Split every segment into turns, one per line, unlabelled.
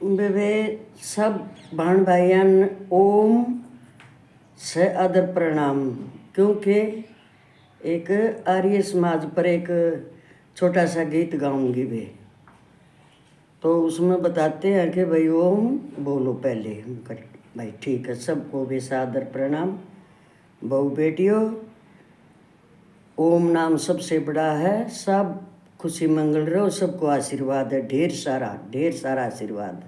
वे सब बहन भाइयन ओम से आदर प्रणाम। क्योंकि एक आर्य समाज पर एक छोटा सा गीत गाऊंगी वे, तो उसमें बताते हैं कि भाई ओम बोलो पहले। हम कर भाई ठीक है, सबको भी सादर प्रणाम। बहू बेटियों, ओम नाम सबसे बड़ा है। सब खुशी मंगल रहो, सबको आशीर्वाद है, ढेर सारा आशीर्वाद।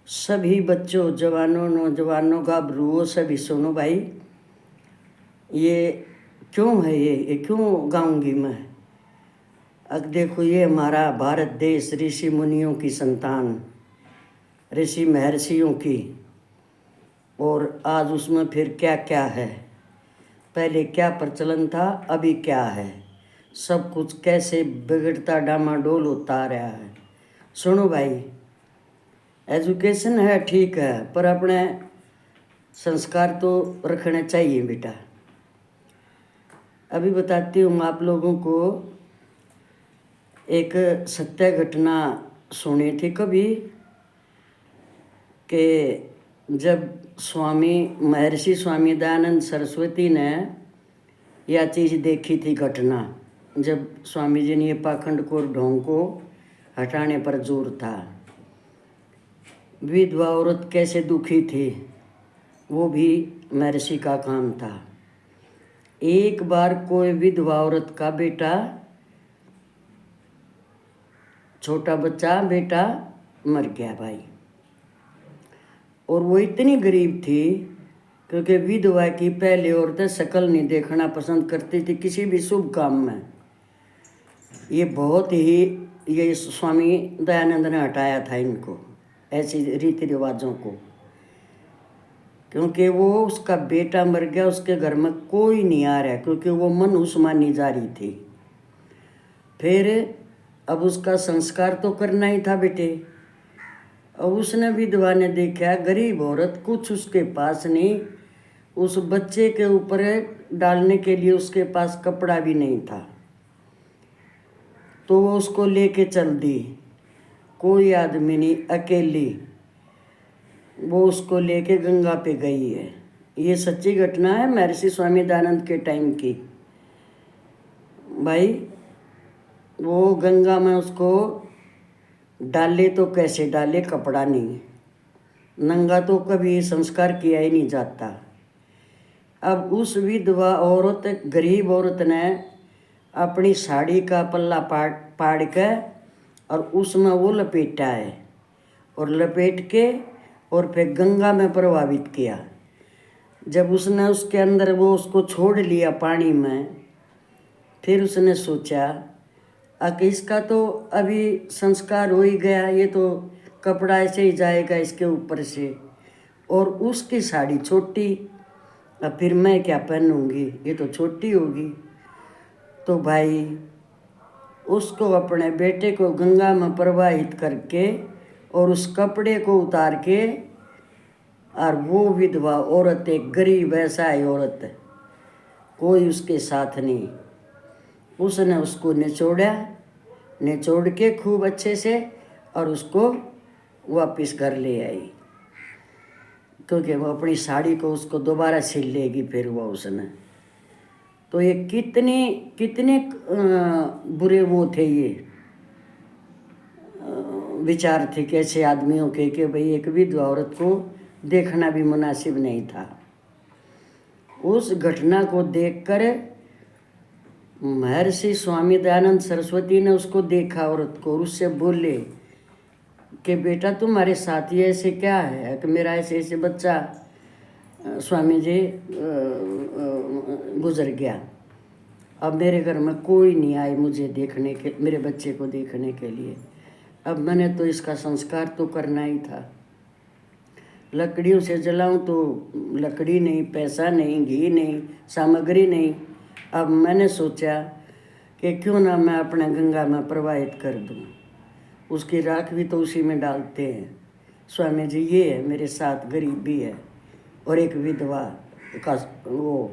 सभी बच्चों, जवानों, नौजवानों, गाभरूओं, सभी सुनो भाई। ये क्यों है, ये क्यों गाऊंगी मैं? अब देखो, ये हमारा भारत देश ऋषि मुनियों की संतान, ऋषि महर्षियों की, और आज उसमें फिर क्या क्या है, पहले क्या प्रचलन था, अभी क्या है, सब कुछ कैसे बिगड़ता डामाडोल होता आ रहा है। सुनो भाई, एजुकेशन है ठीक है, पर अपने संस्कार तो रखने चाहिए बेटा। अभी बताती हूँ आप लोगों को, एक सत्य घटना सुनी थी कभी कि जब महर्षि स्वामी दयानंद सरस्वती ने यह चीज़ देखी थी घटना, जब स्वामी जी ने ये पाखंड को ढोंग को हटाने पर जोर था। विधवा औरत कैसे दुखी थी, वो भी महर्षि का काम था। एक बार कोई विधवा औरत का बेटा, छोटा बच्चा बेटा मर गया भाई, और वो इतनी गरीब थी क्योंकि विधवा की पहले औरतें शक्ल नहीं देखना पसंद करती थी किसी भी शुभ काम में। ये बहुत ही, ये स्वामी दयानंद ने हटाया था इनको, ऐसी रीति रिवाजों को, क्योंकि वो उसका बेटा मर गया, उसके घर में कोई नहीं आ रहा, क्योंकि वो मनहूस मानी जा रही थी। फिर अब उसका संस्कार तो करना ही था बेटे। अब उसने विधवा ने देखा गरीब औरत, कुछ उसके पास नहीं, उस बच्चे के ऊपर डालने के लिए उसके पास कपड़ा भी नहीं था, तो वो उसको लेके चल दी, कोई आदमी नहीं, अकेली वो उसको लेके गंगा पे गई है। ये सच्ची घटना है महर्षि स्वामी दयानंद के टाइम की भाई। वो गंगा में उसको डाले तो कैसे डाले, कपड़ा नहीं, नंगा तो कभी संस्कार किया ही नहीं जाता। अब उस विधवा औरत, गरीब औरत ने अपनी साड़ी का पल्ला पाड़ के और उसमें वो लपेटा है, और लपेट के और फिर गंगा में प्रभावित किया। जब उसने उसके अंदर वो उसको छोड़ लिया पानी में, फिर उसने सोचा कि इसका तो अभी संस्कार हो ही गया, ये तो कपड़ा ऐसे ही जाएगा इसके ऊपर से, और उसकी साड़ी छोटी, अब फिर मैं क्या पहनूंगी, ये तो छोटी होगी। तो भाई उसको अपने बेटे को गंगा में प्रवाहित करके और उस कपड़े को उतार के, और वो विधवा औरत, एक गरीब ऐसा औरत, कोई उसके साथ नहीं, उसने उसको निचोड़ के खूब अच्छे से और उसको वापस घर ले आई, क्योंकि वो अपनी साड़ी को उसको दोबारा सिल लेगी फिर वो उसने। तो ये कितने बुरे वो थे, ये विचार थे कैसे आदमियों के कि भाई एक विधवा औरत को देखना भी मुनासिब नहीं था। उस घटना को देखकर महर्षि स्वामी दयानंद सरस्वती ने उसको देखा औरत को, और उससे बोले कि बेटा तुम्हारे साथ ही ऐसे क्या है कि मेरा ऐसे ऐसे बच्चा स्वामी जी गुजर गया, अब मेरे घर में कोई नहीं आए मुझे देखने के, मेरे बच्चे को देखने के लिए, अब मैंने तो इसका संस्कार तो करना ही था। लकड़ियों से जलाऊं तो लकड़ी नहीं, पैसा नहीं, घी नहीं, सामग्री नहीं। अब मैंने सोचा कि क्यों ना मैं अपने गंगा में प्रवाहित कर दूं, उसकी राख भी तो उसी में डालते हैं। स्वामी जी ये है मेरे साथ, गरीब भी है, और एक विधवा का वो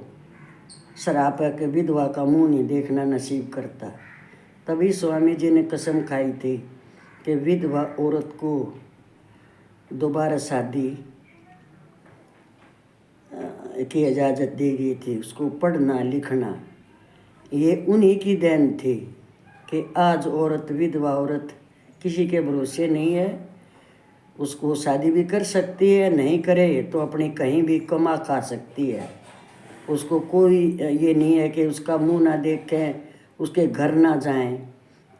शराब है कि विधवा का मुंह नहीं देखना नसीब करता। तभी स्वामी जी ने कसम खाई थी कि विधवा औरत को दोबारा शादी की इजाज़त दी गई थी। उसको पढ़ना लिखना ये उन्हीं की देन थी कि आज औरत, विधवा औरत किसी के भरोसे नहीं है। उसको शादी भी कर सकती है, नहीं करे तो अपनी कहीं भी कमा खा सकती है। उसको कोई ये नहीं है कि उसका मुंह ना देखें, उसके घर ना जाएं।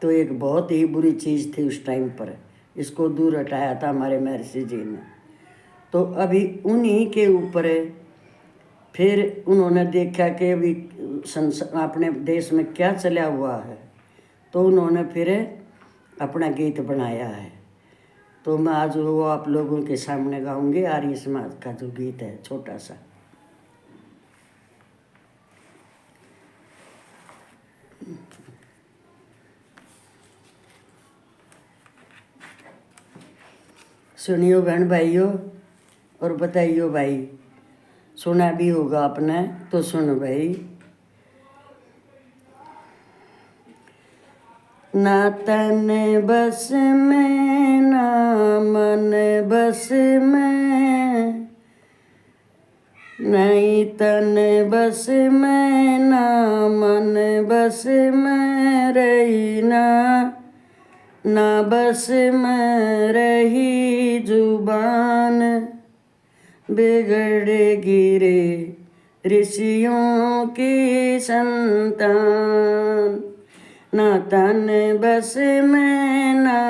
तो एक बहुत ही बुरी चीज़ थी उस टाइम पर। इसको दूर हटाया था हमारे महर्षि जी ने। तो अभी उन्हीं के ऊपर फिर उन्होंने देखा कि अभी अपने देश में क्या चला हुआ है, तो उन्होंने फिर अपना गीत बनाया है। तो मैं आज वो आप लोगों के सामने गाऊंगी। आर्य समाज का जो गीत है छोटा सा। सुनियो बहन भाइयों और बताइयो भाई, सुना भी होगा आपने तो सुन भाई। ना तन बस में ना मन बस में, नहीं तन बस में ना मन बस में रही ना बस में रही जुबान, बिगड़ गिरे ऋषियों की संतान। ना तन बस में ना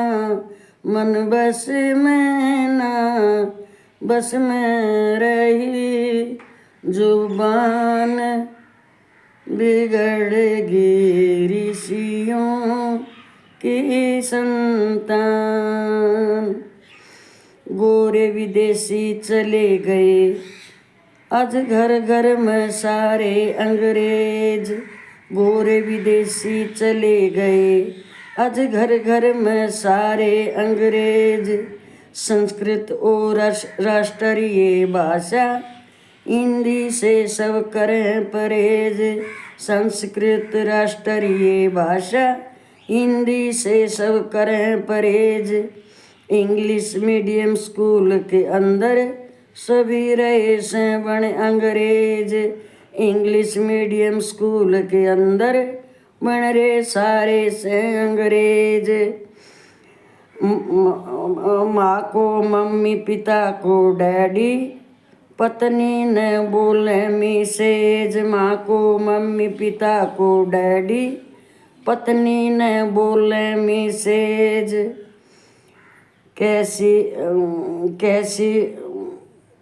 मन बस में ना बस में रही जुबान, बिगड़ गिरी ऋषियों की संतान। गोरे विदेशी चले गए आज घर घर में सारे अंग्रेज। गोरे विदेशी चले गए आज घर घर में सारे अंग्रेज। संस्कृत और राष्ट्रीय भाषा हिंदी से सब करें परहेज। संस्कृत राष्ट्रीय भाषा हिंदी से सब करें परहेज। इंग्लिश मीडियम स्कूल के अंदर सभी रहे से बने अंग्रेज। इंग्लिश मीडियम स्कूल के अंदर बन रहे सारे से अंग्रेज। माँ को मम्मी, पिता को डैडी, पत्नी ने बोले मिसेज। माँ को मम्मी, पिता को डैडी, पत्नी ने बोले मिसेज।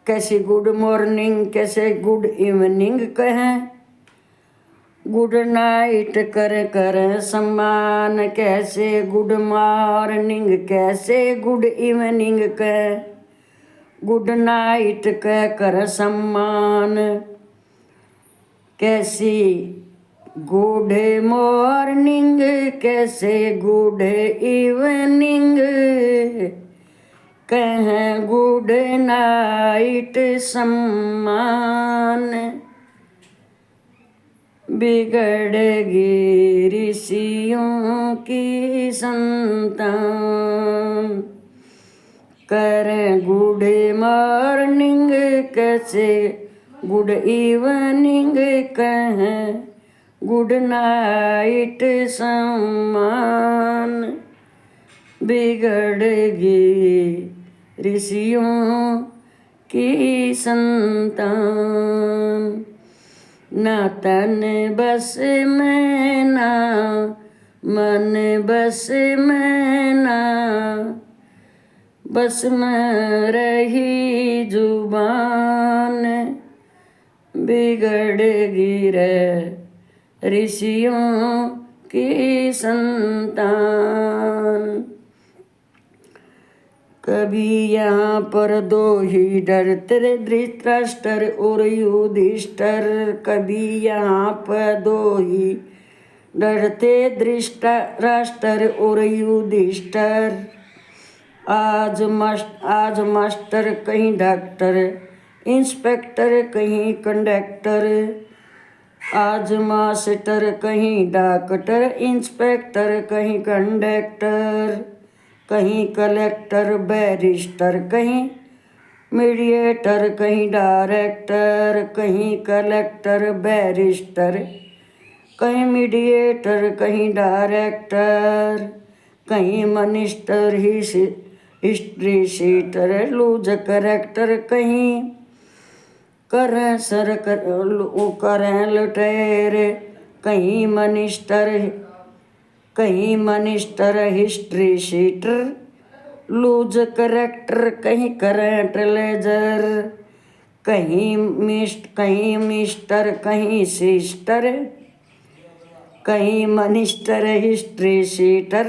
कैसी गुड मॉर्निंग, कैसे गुड इवनिंग कहें, गुड नाइट कर सम्मान। कैसे गुड मॉर्निंग, कैसे गुड इवनिंग कहें, गुड नाइट कर सम्मान। कैसी गुड मॉर्निंग, कैसे गुड इवनिंग कहें, गुड नाइट सम्मान। बिगड़ेगी ऋषियों की संतान। करें गुड मॉर्निंग, कैसे गुड इवनिंग कहें, गुड नाइट सम्मान। बिगड़ेगी ऋषियों की संतान। ना तन बस में ना मन बस में ना बस में रही जुबान, बिगड़ गिरे ऋषियों की संतान। कभी यहाँ पर दो ही डरते, धृतराष्ट्र और युधिष्ठिर। कभी यहाँ पर दो ही डरते, धृतराष्ट्र और युधिष्ठिर। आज मास्टर कहीं डॉक्टर, इंस्पेक्टर कहीं कंडक्टर। आज मास्टर कहीं डॉक्टर, इंस्पेक्टर कहीं कंडक्टर। कहीं कलेक्टर बैरिस्टर, कहीं मीडिएटर, कहीं डायरेक्टर, कहीं कलेक्टर बैरिस्टर, कहीं मीडिएटर, कहीं डायरेक्टर, कहीं minister history sheeter loose character, कहीं करें सर करें लुटेरे, कहीं minister history sheeter loose character, कहीं करंट लेजर, कहीं मिस्टर, कहीं सिस्टर, कहीं minister history sheeter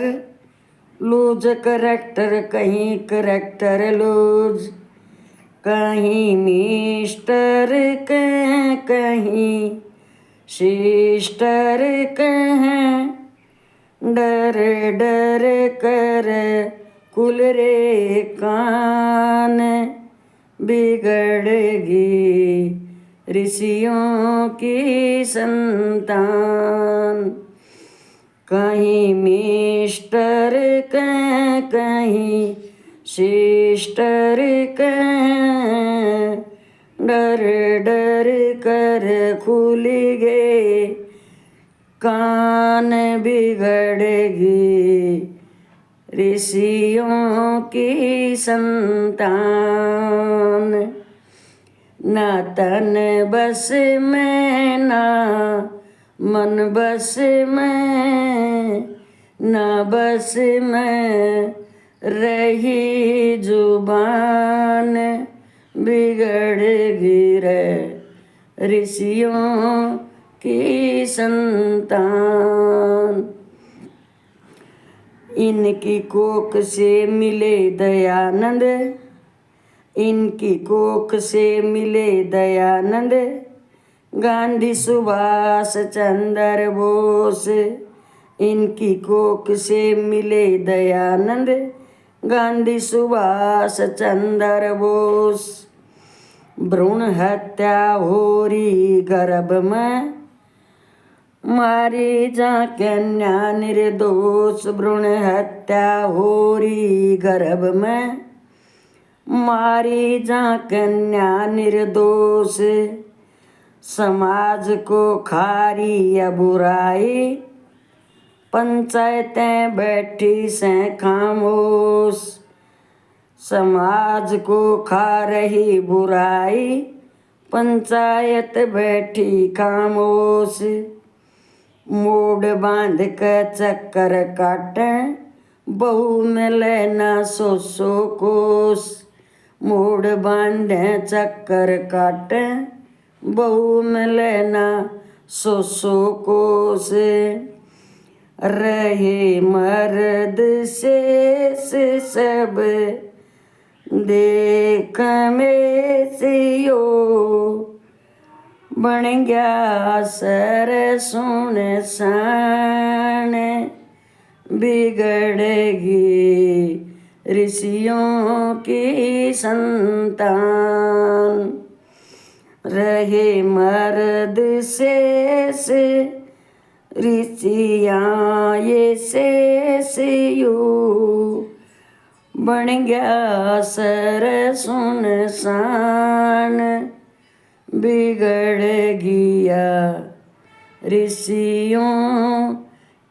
loose character, कहीं करेक्टर लूज, कहीं मिस्टर कहीं सिस्टर कहीं डर डर कर कुल रे कान बिगड़ेगी ऋषियों की संतान, कहीं मिस्टर कहीं सिस्टर कहीं डर डर कर खुल गए कान बिगड़ेगी ऋषियों की संतान, ना तन बस में ना मन बस में, ना बस में रही जुबान बिगड़ेगी रे ऋषियों की संतान, इनकी कोख से मिले दयानंद, इनकी कोख से मिले दयानंद, गांधी सुभाष चंद्र बोस, इनकी कोख से मिले दयानंद, गांधी सुभाष चंद्र बोस, भ्रूण हत्या हो रही गर्भ में मारी जा कन्या निर्दोष, भ्रूण हत्या हो रही गर्भ में मारी जा कन्या निर्दोष, समाज को खारी या बुराई पंचायतें बैठी से खामोश, समाज को खा रही बुराई पंचायत बैठी खामोश, मोड़ बांध के चक्कर काटे बहू मिले ना सो कोस, मोड़ बांधे चक्कर काटे बहू मिले ना सो कोस, रहे मर्द से सब देख में सियो, बन गया सर सुनसान बिगड़ेगी ऋषियों की संतान, रहे मर्द से ऋषियाँ ये से यू, बन गया सर सुनसान बिगड़ गया ऋषियों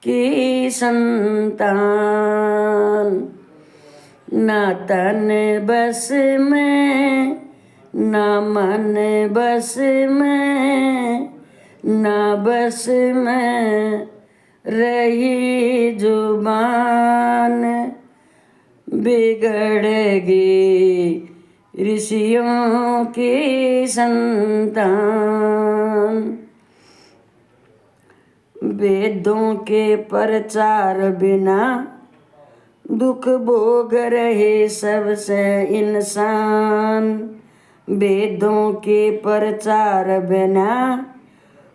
की संतान, ना तन बस में ना मन बस में, ना बस में रही जुबान बिगड़ेगी ऋषियों की संतान, वेदों के प्रचार बिना दुख भोग रहे सबसे इंसान, वेदों के प्रचार बिना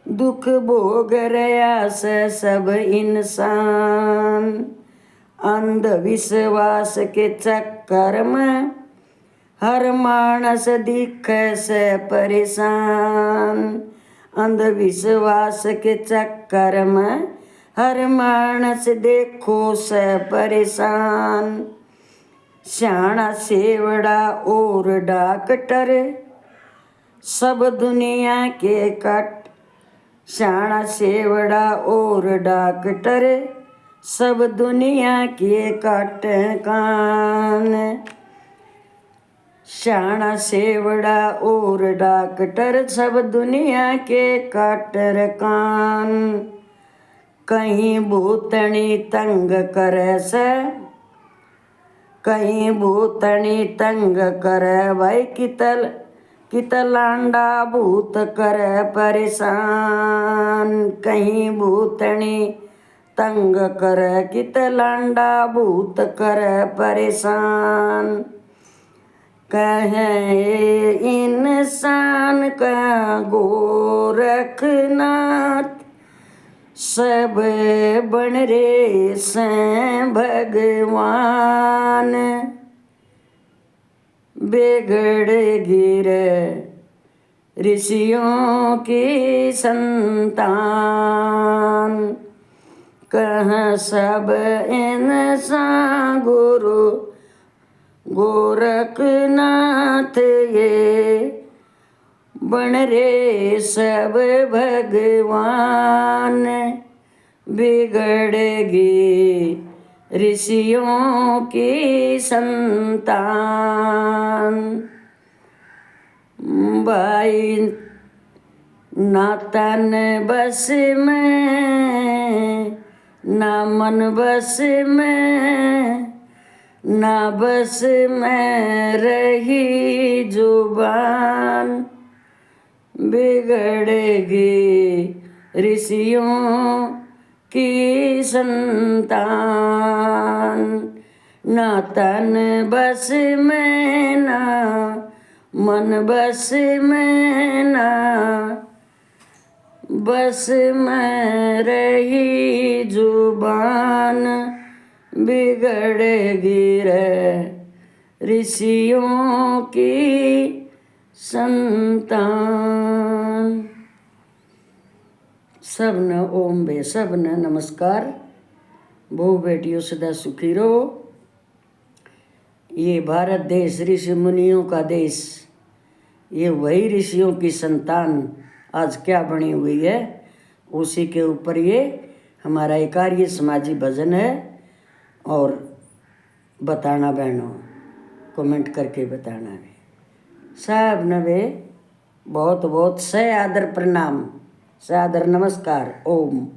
दुख भोग रहा से सब इंसान, अंधविश्वास के चक्कर में हर मानस दिखे से परेशान, अंधविश्वास के चक्कर में हर मानस देखो से परेशान, स्याणा सेवड़ा और डॉक्टर सब दुनिया के कट। स्याणा सेवड़ा और डॉक्टर सब दुनिया के काट कान। स्याणा सेवड़ा और डॉक्टर सब दुनिया के काटर कान। कहीं भूतनी तंग करे से, कहीं भूतनी तंग करे भाई कितलांडा भूत करे परेशान। कहीं भूतनी तंग करे कितलांडा भूत करे परेशान। कहे इंसान का गोरखनाथ सब बन रे से भगवान। बिगड़ गिरे ऋषियों की संतान। कह सब इंसान गुरु गोरखनाथ ये बन रे सब भगवान। बिगड़ेगी ऋषियों की संतान। भाई ना तन बस में ना मन बस में ना बस में रही जुबान। बिगड़ेगी ऋषियों की संतान। ना तन बस में ना मन बस में ना बस में रही जुबान। बिगड़ेगी रे ऋषियों की संतान। सबने ओम बे सबने नमस्कार। बहु बेटियों सदा सुखी रहो। ये भारत देश ऋषि मुनियों का देश, ये वही ऋषियों की संतान आज क्या बनी हुई है, उसी के ऊपर ये हमारा एक कार्य समाजी भजन है। और बताना बहनों, कमेंट करके बताना भी सब नवे बहुत बहुत से आदर प्रणाम, से आदर नमस्कार। ओम।